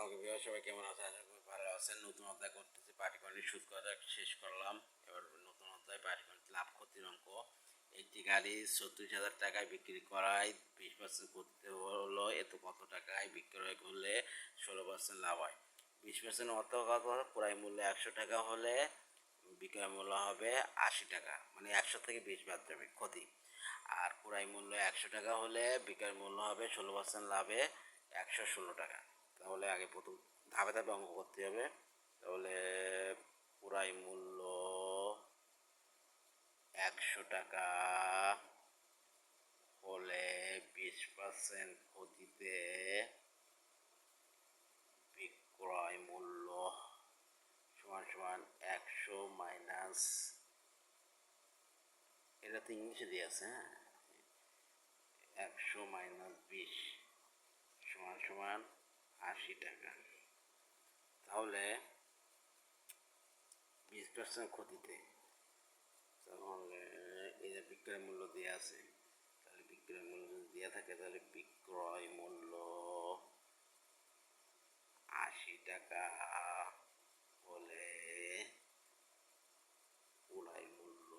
ওকে বিহার সবাই কেমন আছে? আশা করি ভালো আছেন। নতুন অধ্যায় করতেছি, পাটিগণিত সুদ করা শেষ করলাম। এবার নতুন অধ্যায় পাটিগণিত লাভ ক্ষতির অঙ্ক। একটি গাড়ি 36,000 টাকায় বিক্রি করায় 20% ক্ষতিতে হলো, এত কত টাকায় বিক্রয় করলে 16% লাভ হয়? 20% অর্থ কত? ক্রয় মূল্য 100 টাকা হলে বিক্রয় মূল্য হবে 80 টাকা, মানে 100 থেকে 20 বাদ যাবে ক্ষতি। আর ক্রয় মূল্য 100 টাকা হলে বিক্রয় মূল্য হবে 16% লাভে 116 টাকা। তাহলে আগে প্রথম ধাপে ধাপে অঙ্ক করতে হবে। তাহলে ক্রয় মূল্য 100 টাকা হলে 20% ক্ষতিতে বিক্রয় মূল্য সমান সমান 100 মাইনাস, এটা তো ইংলিশে দিয়ে আছে, 100 মাইনাস 20 সমান সমান 80 টাকা। তাহলে 20% ক্ষতিতে, তাহলে এই যে বিক্রয় মূল্য দেওয়া আছে, তাহলে বিক্রয় মূল্য যদি দেওয়া থাকে তাহলে বিক্রয় মূল্য 80 টাকা হলে ক্রয় মূল্য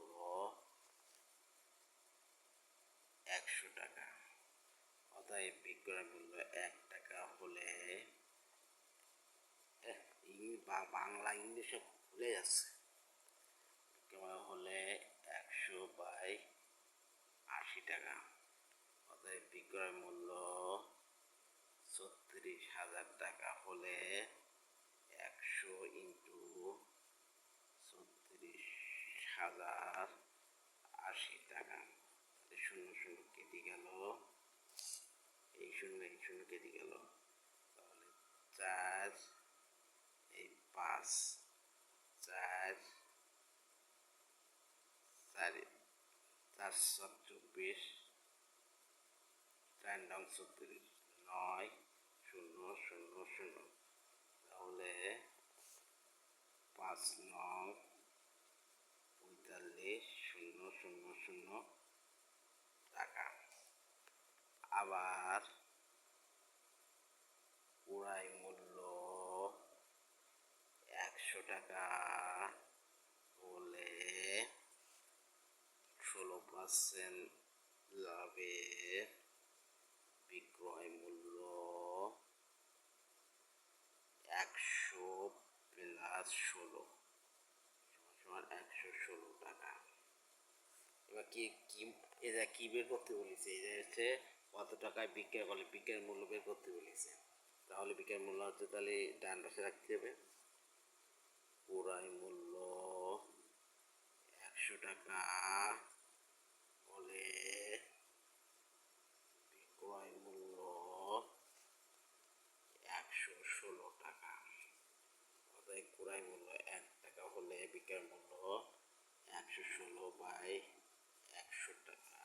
100 টাকা। অতএব বিক্রয় মূল্য 1 টাকা হলে, বাংলা ইংলিশ সব ভুলে যাচ্ছে, বিক্রয় হলে 100/80 টাকা। অতএব বিক্রয় মূল্য 36,000 টাকা হলে 100 ইন্টু 36,000 80 টাকা। তাহলে শূন্য শূন্য কেটে গেল, এই শূন্য কেটে গেল, তাহলে 4 এই 5 4 4 4 24 4 নং 36 9 0 0 0। তাহলে 5 নং 45 0 0 0 টাকা। আবার ক্রয় মূল্য 100 টাকা হলে 16% লাভে বিক্রয় মূল্য 100 প্লাস 16 সমান 116 টাকা। এবার এটা কি বের করতে বলেছে? এটা হচ্ছে কত টাকায় বিক্রয় করলে বিক্রয়ের মূল্য বের করতে বলেছে। তাহলে বিক্রয় মূল্য হচ্ছে, তাহলে ডান পাশে রাখতে হবে। ক্রয় মূল্য 100 টাকা হলে বিক্রয় মূল্য 116 টাকা। অর্থাৎ ক্রয় মূল্য 1 টাকা হলে বিক্রয় মূল্য 116/100 টাকা।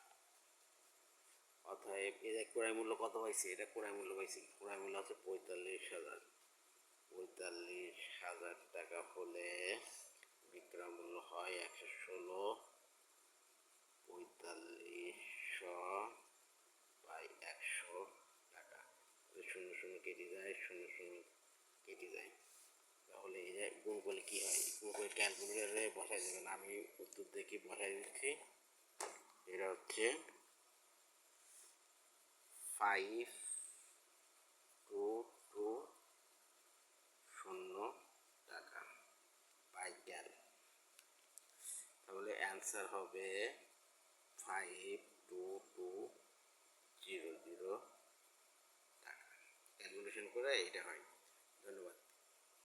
অতএব এর ক্রয় মূল্য কত পাইছে? এটা ক্রয় মূল্য পাইছে, ক্রয় মূল্য হচ্ছে 45,000 টাকা হলে বিক্রয় মূল্য হয় 116, 4500/100 টাকা। শূন্য শূন্য কেটে যায়, শূন্য শূন্য কেটে যায়। তাহলে এই যে গুণ করলে কি হয়? গুণ করে ক্যালকুলেটারে বসাই দেবেন। আমি উত্তর দেখি বসাই দিচ্ছি। এটা হচ্ছে 5220 টাকা বাই 12। তাহলে অ্যান্সার হবে 5220 টাকা। ক্যালকুলেশন করে এটা হয়।